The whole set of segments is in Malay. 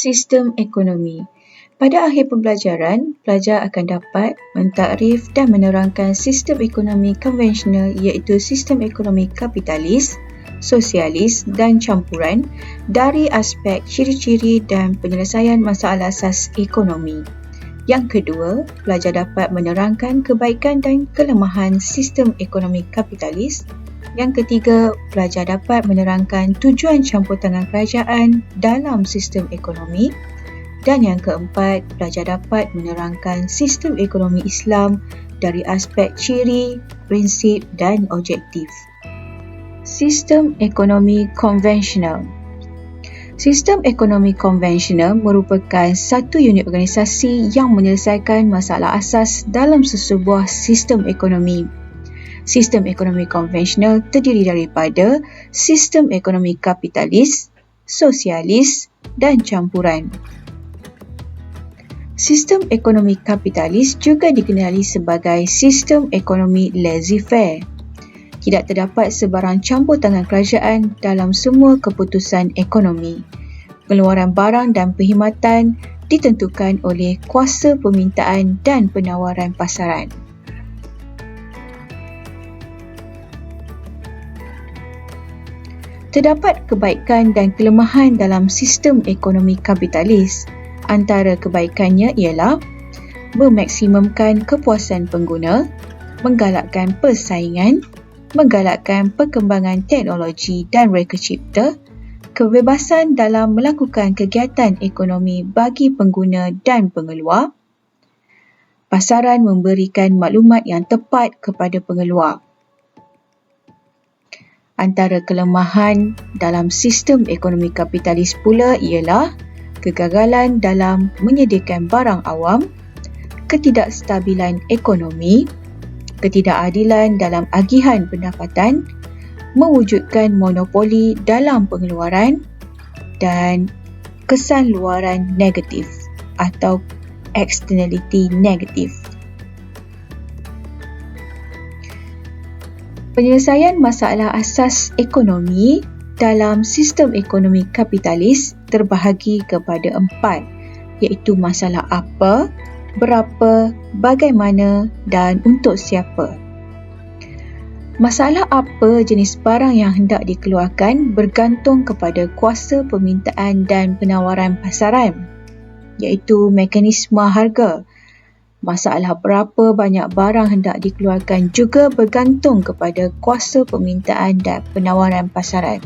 Sistem ekonomi. Pada akhir pembelajaran, pelajar akan dapat mentakrif dan menerangkan sistem ekonomi konvensional iaitu sistem ekonomi kapitalis, sosialis dan campuran dari aspek ciri-ciri dan penyelesaian masalah asas ekonomi. Yang kedua, pelajar dapat menerangkan kebaikan dan kelemahan sistem ekonomi kapitalis. Yang ketiga, pelajar dapat menerangkan tujuan campur tangan kerajaan dalam sistem ekonomi. Dan yang keempat, pelajar dapat menerangkan sistem ekonomi Islam dari aspek ciri, prinsip dan objektif. Sistem ekonomi konvensional. Sistem ekonomi konvensional merupakan satu unit organisasi yang menyelesaikan masalah asas dalam sesebuah sistem ekonomi. Sistem ekonomi konvensional terdiri daripada sistem ekonomi kapitalis, sosialis dan campuran. Sistem ekonomi kapitalis juga dikenali sebagai sistem ekonomi laissez-faire. Tidak terdapat sebarang campur tangan kerajaan dalam semua keputusan ekonomi. Pengeluaran barang dan perkhidmatan ditentukan oleh kuasa permintaan dan penawaran pasaran. Terdapat kebaikan dan kelemahan dalam sistem ekonomi kapitalis. Antara kebaikannya ialah memaksimumkan kepuasan pengguna, menggalakkan persaingan, menggalakkan perkembangan teknologi dan reka cipta, kebebasan dalam melakukan kegiatan ekonomi bagi pengguna dan pengeluar, pasaran memberikan maklumat yang tepat kepada pengeluar. Antara kelemahan dalam sistem ekonomi kapitalis pula ialah kegagalan dalam menyediakan barang awam, ketidakstabilan ekonomi, ketidakadilan dalam agihan pendapatan, mewujudkan monopoli dalam pengeluaran dan kesan luaran negatif atau externality negatif. Penyelesaian masalah asas ekonomi dalam sistem ekonomi kapitalis terbahagi kepada 4, iaitu masalah apa, berapa, bagaimana dan untuk siapa. Masalah apa jenis barang yang hendak dikeluarkan bergantung kepada kuasa permintaan dan penawaran pasaran, iaitu mekanisme harga. Masalah berapa banyak barang hendak dikeluarkan juga bergantung kepada kuasa permintaan dan penawaran pasaran.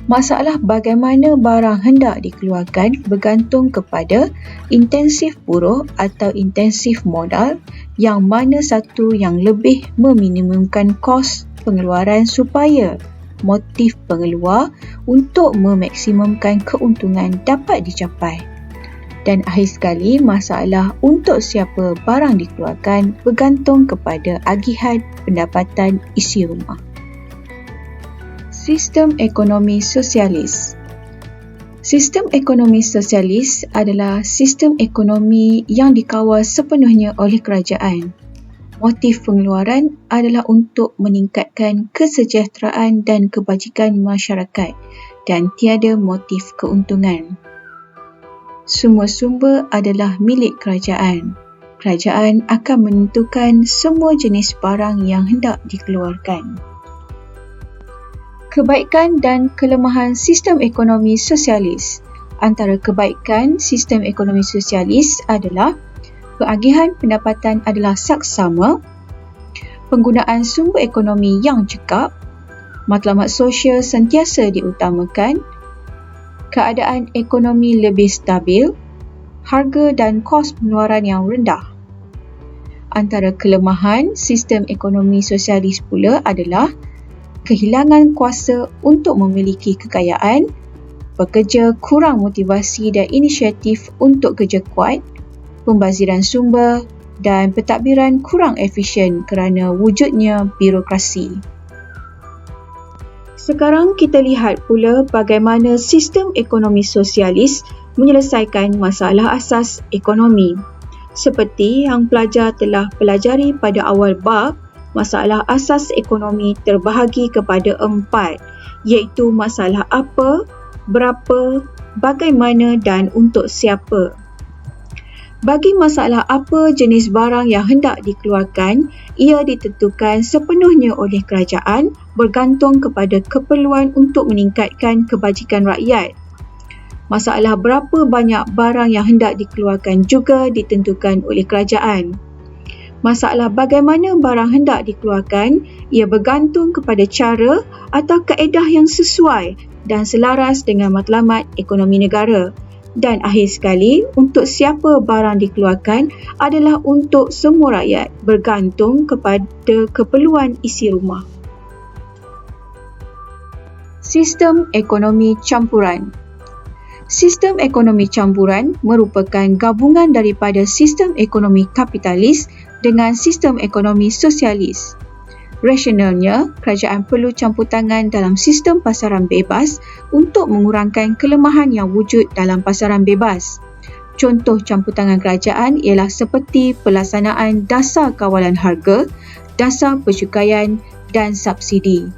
Masalah bagaimana barang hendak dikeluarkan bergantung kepada intensif buruh atau intensif modal, yang mana satu yang lebih meminimumkan kos pengeluaran supaya motif pengeluar untuk memaksimumkan keuntungan dapat dicapai. Dan akhir sekali, masalah untuk siapa barang dikeluarkan bergantung kepada agihan pendapatan isi rumah. Sistem ekonomi sosialis. Sistem ekonomi sosialis adalah sistem ekonomi yang dikawal sepenuhnya oleh kerajaan. Motif pengeluaran adalah untuk meningkatkan kesejahteraan dan kebajikan masyarakat dan tiada motif keuntungan. Semua sumber adalah milik kerajaan. Kerajaan akan menentukan semua jenis barang yang hendak dikeluarkan. Kebaikan dan kelemahan sistem ekonomi sosialis. Antara kebaikan sistem ekonomi sosialis adalah keagihan pendapatan adalah saksama, penggunaan sumber ekonomi yang cekap, matlamat sosial sentiasa diutamakan, keadaan ekonomi lebih stabil, harga dan kos pengeluaran yang rendah. Antara kelemahan sistem ekonomi sosialis pula adalah kehilangan kuasa untuk memiliki kekayaan, pekerja kurang motivasi dan inisiatif untuk kerja kuat, pembaziran sumber dan pentadbiran kurang efisien kerana wujudnya birokrasi. Sekarang kita lihat pula bagaimana sistem ekonomi sosialis menyelesaikan masalah asas ekonomi. Seperti yang pelajar telah pelajari pada awal bab, masalah asas ekonomi terbahagi kepada 4, iaitu masalah apa, berapa, bagaimana dan untuk siapa. Bagi masalah apa jenis barang yang hendak dikeluarkan, ia ditentukan sepenuhnya oleh kerajaan bergantung kepada keperluan untuk meningkatkan kebajikan rakyat. Masalah berapa banyak barang yang hendak dikeluarkan juga ditentukan oleh kerajaan. Masalah bagaimana barang hendak dikeluarkan, ia bergantung kepada cara atau kaedah yang sesuai dan selaras dengan matlamat ekonomi negara. Dan akhir sekali, untuk siapa barang dikeluarkan adalah untuk semua rakyat bergantung kepada keperluan isi rumah. Sistem ekonomi campuran. Sistem ekonomi campuran merupakan gabungan daripada sistem ekonomi kapitalis dengan sistem ekonomi sosialis. Rasionalnya, kerajaan perlu campur tangan dalam sistem pasaran bebas untuk mengurangkan kelemahan yang wujud dalam pasaran bebas. Contoh campur tangan kerajaan ialah seperti pelaksanaan dasar kawalan harga, dasar percukaian dan subsidi.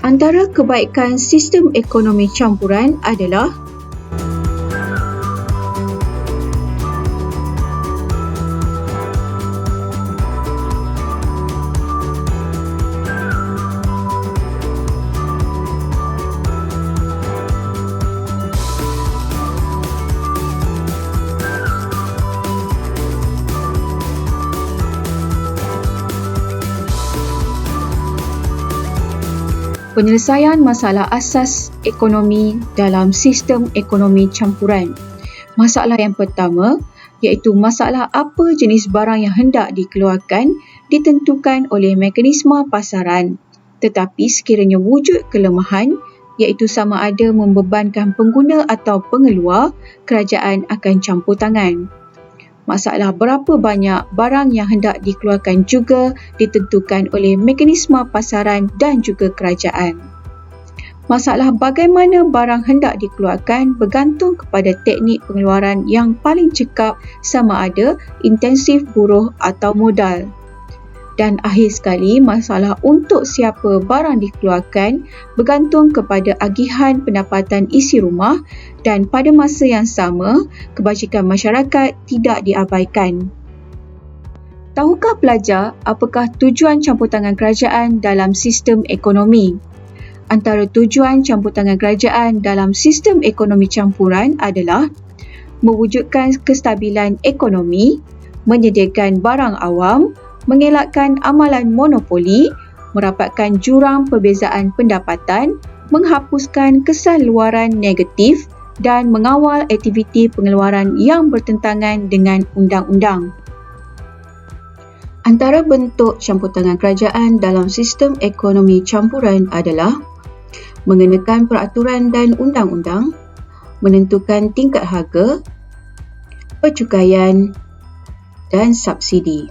Antara kebaikan sistem ekonomi campuran adalah penyelesaian masalah asas ekonomi dalam sistem ekonomi campuran. Masalah yang pertama iaitu masalah apa jenis barang yang hendak dikeluarkan ditentukan oleh mekanisme pasaran. Tetapi sekiranya wujud kelemahan iaitu sama ada membebankan pengguna atau pengeluar, kerajaan akan campur tangan. Masalah berapa banyak barang yang hendak dikeluarkan juga ditentukan oleh mekanisme pasaran dan juga kerajaan. Masalah bagaimana barang hendak dikeluarkan bergantung kepada teknik pengeluaran yang paling cekap sama ada intensif buruh atau modal. Dan akhir sekali, masalah untuk siapa barang dikeluarkan bergantung kepada agihan pendapatan isi rumah dan pada masa yang sama, kebajikan masyarakat tidak diabaikan. Tahukah pelajar apakah tujuan campur tangan kerajaan dalam sistem ekonomi? Antara tujuan campur tangan kerajaan dalam sistem ekonomi campuran adalah mewujudkan kestabilan ekonomi, menyediakan barang awam, mengelakkan amalan monopoli, merapatkan jurang perbezaan pendapatan, menghapuskan kesan luaran negatif dan mengawal aktiviti pengeluaran yang bertentangan dengan undang-undang. Antara bentuk campur tangan kerajaan dalam sistem ekonomi campuran adalah mengenakan peraturan dan undang-undang, menentukan tingkat harga, percukaian dan subsidi.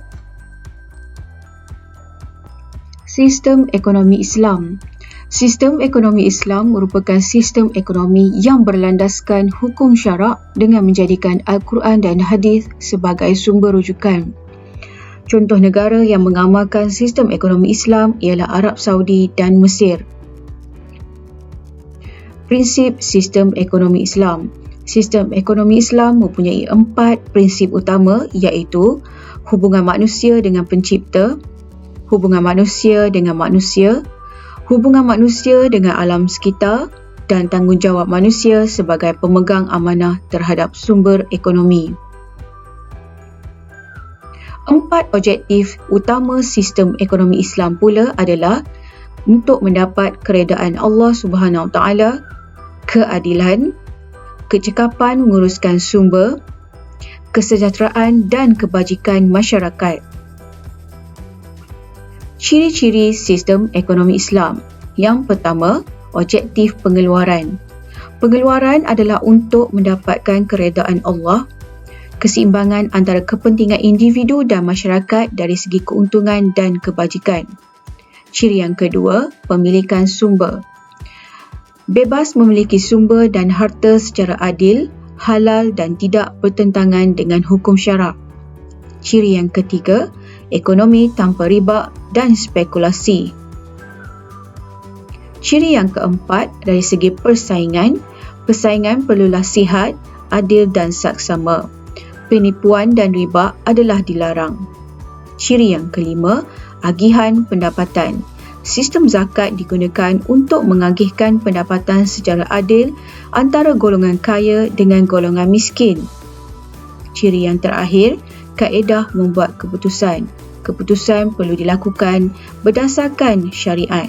Sistem ekonomi Islam. Sistem ekonomi Islam merupakan sistem ekonomi yang berlandaskan hukum syarak dengan menjadikan Al-Quran dan Hadis sebagai sumber rujukan. Contoh negara yang mengamalkan sistem ekonomi Islam ialah Arab Saudi dan Mesir. Prinsip sistem ekonomi Islam. Sistem ekonomi Islam mempunyai 4 prinsip utama iaitu hubungan manusia dengan pencipta, hubungan manusia dengan manusia, hubungan manusia dengan alam sekitar dan tanggungjawab manusia sebagai pemegang amanah terhadap sumber ekonomi. 4 objektif utama sistem ekonomi Islam pula adalah untuk mendapat keredaan Allah Subhanahu Wa Taala, keadilan, kecekapan menguruskan sumber, kesejahteraan dan kebajikan masyarakat. Ciri-ciri sistem ekonomi Islam. Yang pertama, objektif pengeluaran. Pengeluaran adalah untuk mendapatkan keredaan Allah. keseimbangan antara kepentingan individu dan masyarakat dari segi keuntungan dan kebajikan. Ciri yang kedua, pemilikan sumber. Bebas memiliki sumber dan harta secara adil, halal dan tidak bertentangan dengan hukum syarak. Ciri yang ketiga, ekonomi tanpa riba dan spekulasi. Ciri yang keempat, dari segi persaingan, persaingan perlulah sihat, adil dan saksama. Penipuan dan riba adalah dilarang. Ciri yang kelima, agihan pendapatan. Sistem zakat digunakan untuk mengagihkan pendapatan secara adil antara golongan kaya dengan golongan miskin. Ciri yang terakhir, kaedah membuat keputusan. Keputusan perlu dilakukan berdasarkan syariat.